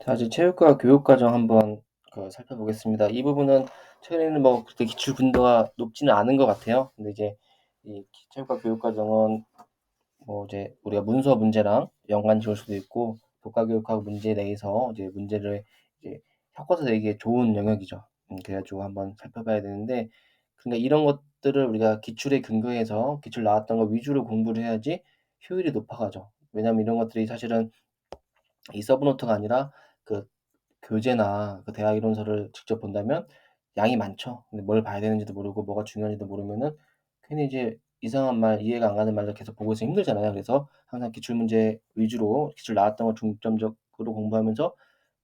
자, 이제 체육과 교육 과정 한번 살펴보겠습니다. 이 부분은 최근에는 뭐 그렇게 기출 빈도가 높지는 않은 것 같아요. 근데 이제 이 체육과 교육 과정은 뭐 이제 우리가 문서 문제랑 연관 지을 수도 있고 교과교육학 문제 내에서 이제 문제를 이제 섞어서 내기에 좋은 영역이죠. 그래가지고 한번 살펴봐야 되는데, 그러니까 이런 것들을 우리가 기출에 근거해서 기출 나왔던 거 위주로 공부를 해야지 효율이 높아가죠. 왜냐면 이런 것들이 사실은 이 서브노트가 아니라 그 교재나 그 대학 이론서를 직접 본다면 양이 많죠. 근데 뭘 봐야 되는지도 모르고 뭐가 중요한지도 모르면은 괜히 이제 이상한 말, 이해가 안 가는 말을 계속 보고 있으면 힘들잖아요. 그래서 항상 기출 문제 위주로 기출 나왔던 거 중점적으로 공부하면서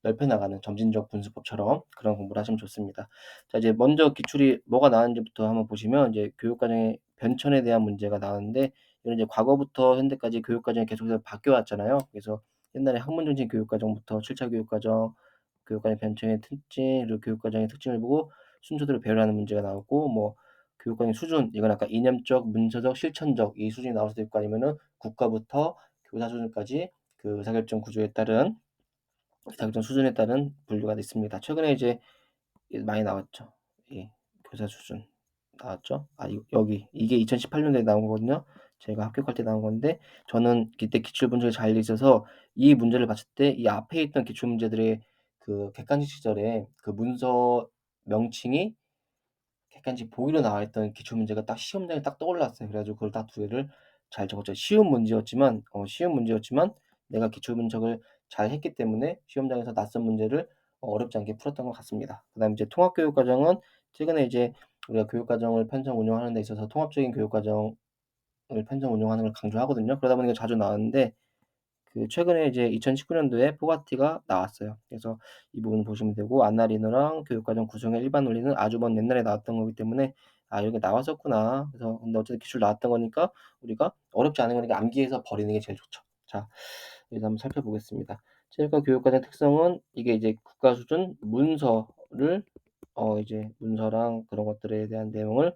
넓혀 나가는 점진적 분수법처럼 그런 공부를 하시면 좋습니다. 자, 이제 먼저 기출이 뭐가 나왔는지부터 한번 보시면 이제 교육과정의 변천에 대한 문제가 나왔는데, 이건 이제 과거부터 현대까지 교육과정이 계속해서 바뀌어 왔잖아요. 그래서 옛날에 학문 중심 교육과정부터 7차 교육과정, 교육과정 변천의 특징, 그리고 교육과정의 특징을 보고 순서대로 배열하는 문제가 나오고, 뭐 교육과정 수준, 이건 아까 이념적, 문서적, 실천적 이 수준이 나올 수도 있고, 아니면은 국가부터 교사 수준까지 그 의사결정 구조에 따른 의사결정 수준에 따른 분류가 있습니다. 최근에 이제 많이 나왔죠. 예, 교사 수준 나왔죠. 여기 이게 2018년도에 나온 거거든요. 제가 합격할 때 나온 건데, 저는 그때 기출 문제가 잘 돼 있어서 이 문제를 봤을 때 이 앞에 있던 기출 문제들의 그 객관식 시절에 그 문서 명칭이 객관식 보기로 나와 있던 기출 문제가 딱 시험장에 딱 떠올랐어요. 그래가지고 그걸 딱 두 개를 잘 적었죠. 쉬운 문제였지만 내가 기출 분석을 잘 했기 때문에 시험장에서 낯선 문제를 어렵지 않게 풀었던 것 같습니다. 그다음에 이제 통합교육 과정은 최근에 이제 우리가 교육 과정을 편성 운영하는 데 있어서 통합적인 교육 과정을 편성 운영하는 걸 강조하거든요. 그러다 보니까 자주 나왔는데, 그 최근에 이제 2019년도에 포가티가 나왔어요. 그래서 이 부분 보시면 되고, 안나리노랑 교육과정 구성의 일반 논리는 아주 먼 옛날에 나왔던 거기 때문에 여기 나왔었구나. 그래서 근데 어쨌든 기출 나왔던 거니까 우리가 어렵지 않은 거니까 암기해서 버리는 게 제일 좋죠. 자, 여기서 한번 살펴보겠습니다. 체육과 교육과정 특성은 이게 이제 국가 수준 문서를 이제 문서랑 그런 것들에 대한 내용을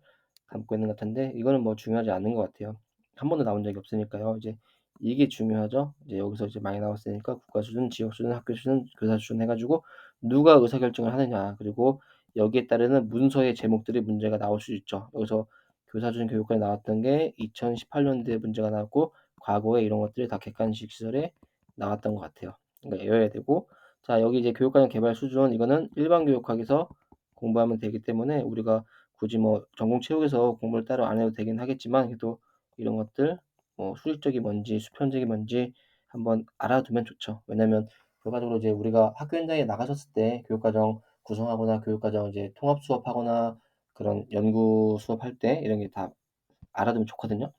담고 있는 것 같은데, 이거는 뭐 중요하지 않은 것 같아요. 한 번도 나온 적이 없으니까요. 이제 이게 중요하죠. 이제 여기서 이제 많이 나왔으니까 국가 수준, 지역 수준, 학교 수준, 교사 수준 해가지고 누가 의사결정을 하느냐, 그리고 여기에 따르는 문서의 제목들이 문제가 나올 수 있죠. 여기서 교사 수준 교육과에 나왔던 게 2018년도에 문제가 나왔고, 과거에 이런 것들이 다 객관식 시설에 나왔던 것 같아요. 그러니까 외워야 되고, 자, 여기 이제 교육과정 개발 수준, 이거는 일반 교육학에서 공부하면 되기 때문에 우리가 굳이 뭐 전공 체육에서 공부를 따로 안 해도 되긴 하겠지만, 그래도 이런 것들 뭐 수직적이 뭔지 수평적이 뭔지 한번 알아두면 좋죠. 왜냐면 결과적으로 이제 우리가 학교 현장에 나가셨을 때 교육과정 구성하거나 교육과정 이제 통합 수업하거나 그런 연구 수업할 때 이런 게 다 알아두면 좋거든요.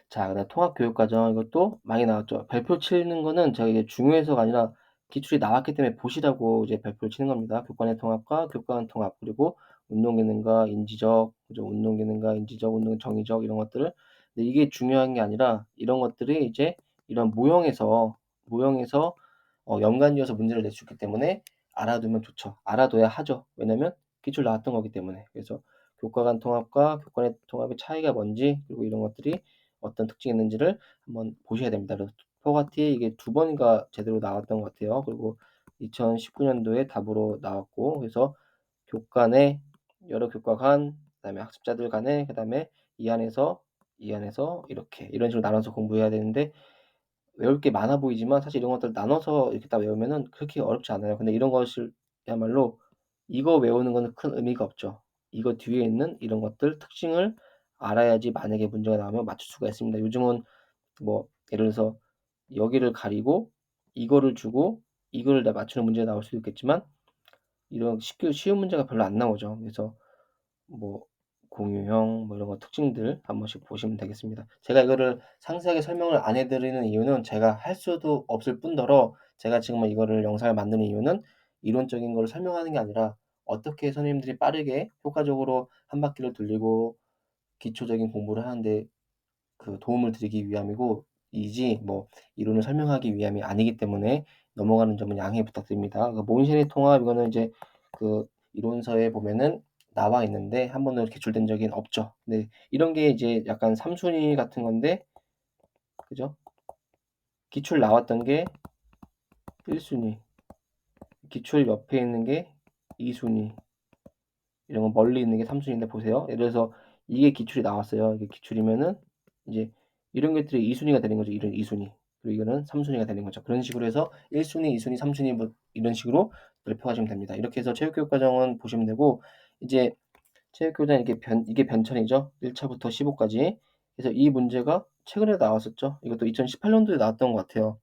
자, 그다음 통합교육과정 이것도 많이 나왔죠. 발표 치는 거는 제가 이게 중요해서가 아니라 기출이 나왔기 때문에 보시라고 이제 발표를 치는 겁니다. 교과의 통합과 교과간 통합, 그리고 운동기능과 인지적, 그죠? 운동기능과 인지적, 운동 정의적 이런 것들을. 근데 이게 중요한 게 아니라 이런 것들이 이제 이런 모형에서 연관지어서 문제를 낼 수 있기 때문에 알아두면 좋죠. 알아둬야 하죠. 왜냐면 기출 나왔던 거기 때문에. 그래서 교과 간 통합과 교과 내 통합의 차이가 뭔지, 그리고 이런 것들이 어떤 특징이 있는지를 한번 보셔야 됩니다. 그래서 포가티 이게 두 번인가 제대로 나왔던 것 같아요. 그리고 2019년도에 답으로 나왔고, 그래서 교과 내, 여러 교과 간, 그다음에 학습자들 간에, 그다음에 이 안에서 이렇게 이런 식으로 나눠서 공부해야 되는데, 외울 게 많아 보이지만 사실 이런 것들 나눠서 이렇게 딱 외우면은 그렇게 어렵지 않아요. 근데 이런 것을야말로 이거 외우는 거는 큰 의미가 없죠. 이거 뒤에 있는 이런 것들 특징을 알아야지 만약에 문제가 나오면 맞출 수가 있습니다. 요즘은 뭐 예를 들어서 여기를 가리고 이거를 주고 이거를 다 맞추는 문제가 나올 수도 있겠지만, 이런 쉬운 문제가 별로 안 나오죠. 그래서 뭐 공유형 뭐 이런 거 특징들 한 번씩 보시면 되겠습니다. 제가 이거를 상세하게 설명을 안 해드리는 이유는 제가 할 수도 없을 뿐더러, 제가 지금 이거를 영상을 만드는 이유는 이론적인 걸 설명하는 게 아니라 어떻게 선생님들이 빠르게 효과적으로 한 바퀴를 돌리고 기초적인 공부를 하는데 그 도움을 드리기 위함이고, 이지 뭐 이론을 설명하기 위함이 아니기 때문에 넘어가는 점은 양해 부탁드립니다. 그 모인션의 통합 이거는 이제 그 이론서에 보면은 나와 있는데 한 번도 개출된 적이 없죠. 근데 이런 게 이제 약간 3순위 같은 건데, 그죠? 기출 나왔던 게 1순위, 기출 옆에 있는 게 2순위, 이런 건 멀리 있는 게 3순위인데 보세요. 예를 들어서 이게 기출이 나왔어요. 이게 기출이면은 이제 이런 것들이 2순위가 되는 거죠. 이런 2순위. 그리고 이거는 3순위가 되는 거죠. 그런 식으로 해서 1순위, 2순위, 3순위 뭐 이런 식으로 넓혀가시면 됩니다. 이렇게 해서 체육교육과정은 보시면 되고, 이제 체육교육과정 이게 변천이죠. 1차부터 15까지. 그래서 이 문제가 최근에 나왔었죠. 이것도 2018년도에 나왔던 것 같아요.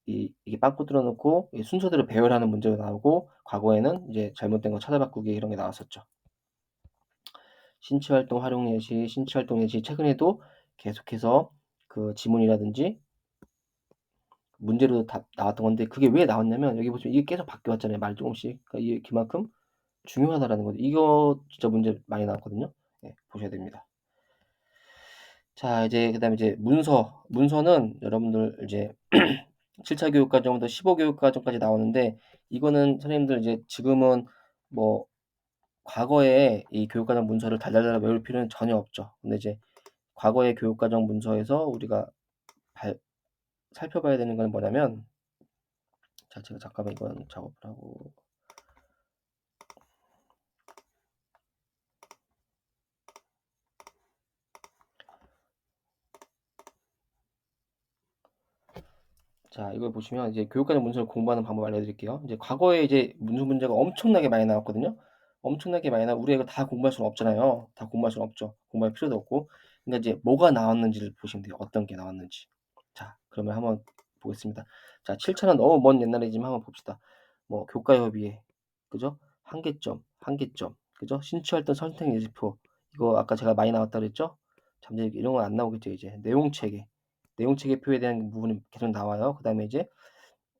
이게 빵꾸 뚫어 놓고 이 순서대로 배열하는 문제가 나오고, 과거에는 이제 잘못된 거 찾아 바꾸기 이런 게 나왔었죠. 신체 활동 활용 예시, 신체 활동 예시 최근에도 계속해서 그 지문이라든지 문제로 다 나왔던 건데, 그게 왜 나왔냐면 여기 보시면 이게 계속 바뀌어 왔잖아요. 말 조금씩. 그러니까 이게 그만큼 중요하다라는 거죠. 이거 진짜 문제 많이 나왔거든요. 예, 보셔야 됩니다. 자, 이제 그다음에 이제 문서는 여러분들 이제 7차 교육과정부터 15 교육과정까지 나오는데, 이거는 선생님들 이제 지금은 뭐 과거에 이 교육과정 문서를 달달달 외울 필요는 전혀 없죠. 근데 이제 과거의 교육과정 문서에서 우리가 살펴봐야 되는 건 뭐냐면, 자, 제가 잠깐만 이건 작업을 하고, 자, 이걸 보시면 이제 교육과정 문서를 공부하는 방법 알려드릴게요. 이제 과거에 이제 문제가 엄청나게 많이 나왔거든요. 엄청나게 많이 우리가 이거 다 공부할 수는 없잖아요. 다 공부할 수는 없죠. 공부할 필요도 없고. 그러니까 이제 뭐가 나왔는지를 보시면 돼요. 어떤 게 나왔는지. 자, 그러면 한번 보겠습니다. 자, 7차는 너무 먼 옛날이지만 한번 봅시다. 뭐 교과협의회, 그죠? 한계점, 그죠? 신체활동 선택 예시표. 이거 아까 제가 많이 나왔다 그랬죠? 잠재 이런 건 안 나오겠죠. 이제 내용체계표에 대한 부분이 계속 나와요. 그 다음에 이제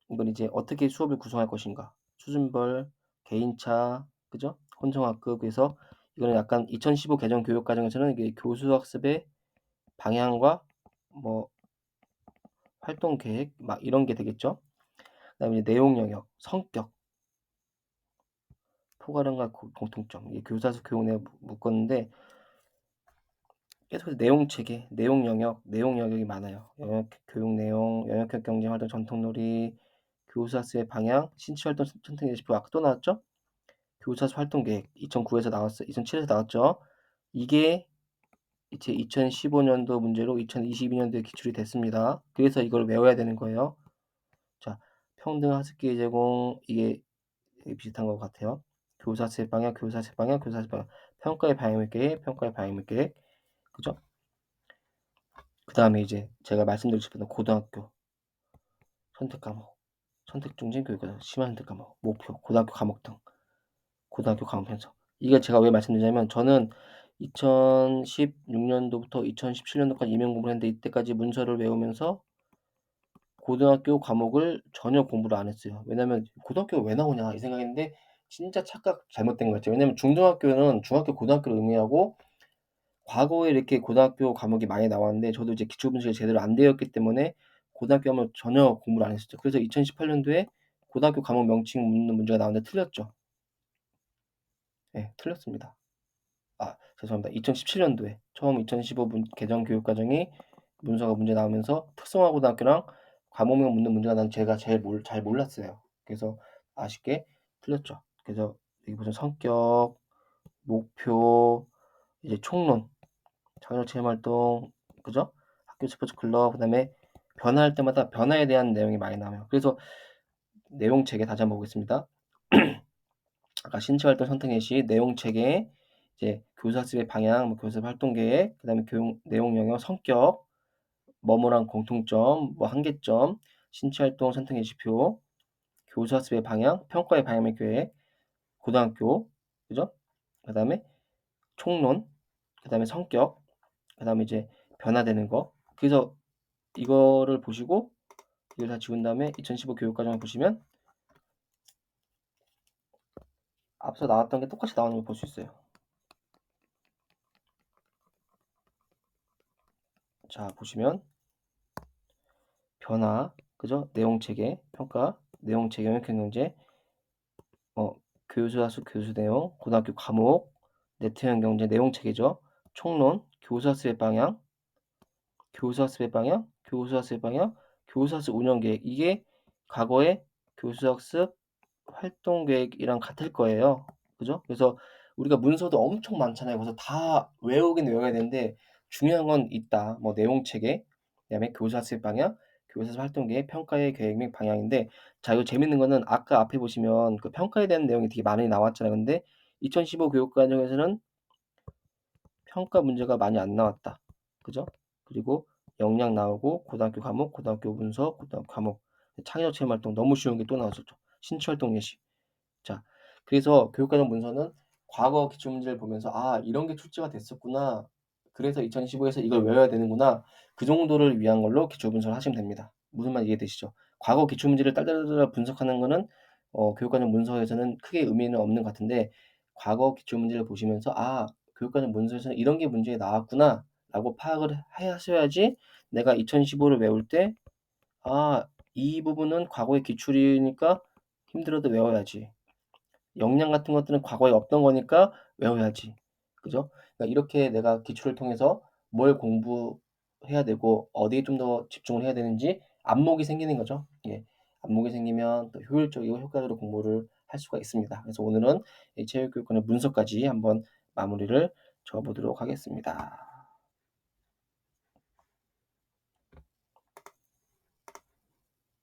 이건 이제 어떻게 수업을 구성할 것인가, 수준별, 개인차, 그죠? 혼성학급. 그래서 이거는 약간 2015 개정 교육과정에서는 이게 교수학습의 방향과 뭐 활동 계획 막 이런 게 되겠죠. 그다음에 이제 내용 영역, 성격, 포괄형과 공통점. 이게 교사수 교육 내용 묶었는데, 계속해서 내용 체계, 내용 영역이 많아요. 교육 내용, 영역형 경쟁 활동 전통놀이, 교사수의 방향, 신체 활동 선택 예시표 아까 또 나왔죠? 교사수 활동 계획 2009에서 나왔어요. 2007에서 나왔죠. 이게 이제 2015년도 문제로 2022년도에 기출이 됐습니다. 그래서 이걸 외워야 되는 거예요. 자, 평등 학습기 제공, 이게 비슷한 것 같아요. 교사수의 방향, 평가의 방향 계획, 그죠? 그 다음에 이제 제가 말씀드리고 싶었던 고등학교 선택 과목, 선택 중심 교육과정, 심화 선택 과목, 목표, 고등학교 과목 등, 고등학교 과목 편성. 이게 제가 왜 말씀드리냐면, 저는 2016년도부터 2017년도까지 임용 공부를 했는데, 이때까지 문서를 외우면서 고등학교 과목을 전혀 공부를 안 했어요. 왜냐면 고등학교가 왜 나오냐 이 생각했는데, 진짜 착각 잘못된 것 같아요. 왜냐면 중등학교는 중학교, 고등학교를 의미하고, 과거에 이렇게 고등학교 과목이 많이 나왔는데, 저도 이제 기초 분석이 제대로 안 되었기 때문에 고등학교 과목 전혀 공부를 안 했었죠. 그래서 2018년도에 고등학교 과목 명칭 묻는 문제가 나왔는데 틀렸죠. 네, 틀렸습니다. 아, 죄송합니다. 2017년도에 처음 2015 개정 교육과정이 문서가 문제 나오면서 특성화고등학교랑 과목명 묻는 문제가 난 제가 제일 잘 몰랐어요. 그래서 아쉽게 틀렸죠. 그래서 여기 보시면 성격, 목표, 이제 총론, 자율 체험 활동, 그죠? 학교 스포츠 클럽, 그다음에 변화할 때마다 변화에 대한 내용이 많이 나와요. 그래서 내용 체계 다시 한번 보겠습니다. 아까 신체 활동 선택 예시, 내용 체계, 이제 교사수의 방향, 뭐 교습 활동 계획, 그다음에 교육 내용 영역, 성격, 뭐뭐랑 공통점, 뭐 한계점, 신체 활동 선택 예시표, 교사수의 방향, 평가의 방향 및 계획, 고등학교, 그죠? 그다음에 총론, 그다음에 성격, 그다음에 이제 변화되는 거. 그래서 이거를 보시고 이걸 다 지운 다음에 2015 교육과정을 보시면 앞서 나왔던 게 똑같이 나오는 걸 볼 수 있어요. 자, 보시면 변화, 그죠? 내용 체계, 평가, 내용 체계, 영역형 경제, 교수 하수, 교수 내용, 고등학교 과목, 네트형 경제, 내용 체계죠. 총론, 교사수의 방향, 교사수의 방향, 교사수 운영 계획. 이게 과거의 교수학습 활동 계획이랑 같을 거예요. 그죠? 그래서 우리가 문서도 엄청 많잖아요. 그래서 다 외우긴 외워야 되는데 중요한 건 있다. 뭐 내용 체계, 그다음에 교사실 방향, 교사실 활동 계획, 평가의 계획 및 방향인데 자 이거 재밌는 거는 아까 앞에 보시면 그 평가에 대한 내용이 되게 많이 나왔잖아요. 근데 2015 교육과정에서는 평가 문제가 많이 안 나왔다. 그죠? 그리고 역량 나오고 고등학교 과목, 고등학교 문서, 고등학교 과목, 창의적 체험 활동 너무 쉬운 게 또 나왔었죠. 신체 활동 예시. 자, 그래서 교육과정 문서는 과거 기출문제를 보면서 '아 이런 게 출제가 됐었구나. 그래서 2015에서 이걸 외워야 되는구나.' 그 정도를 위한 걸로 기출 분석을 하시면 됩니다. 무슨 말인지 이해되시죠? 과거 기출문제를 딸딸딸 분석하는 거는 교육과정 문서에서는 크게 의미는 없는 것 같은데 과거 기출문제를 보시면서 '아 교육과정 문서에서는 이런 게 문제에 나왔구나.'라고 파악을 하셔야지 내가 2015를 외울 때 '아 이 부분은 과거의 기출이니까 힘들어도 외워야지.' 역량 같은 것들은 과거에 없던 거니까 외워야지. 그죠? 그러니까 이렇게 내가 기출을 통해서 뭘 공부해야 되고 어디에 좀 더 집중을 해야 되는지 안목이 생기는 거죠. 예. 안목이 생기면 또 효율적이고 효과적으로 공부를 할 수가 있습니다. 그래서 오늘은 이 체육교육과정 문서까지 한번 마무리를 지어 보도록 하겠습니다.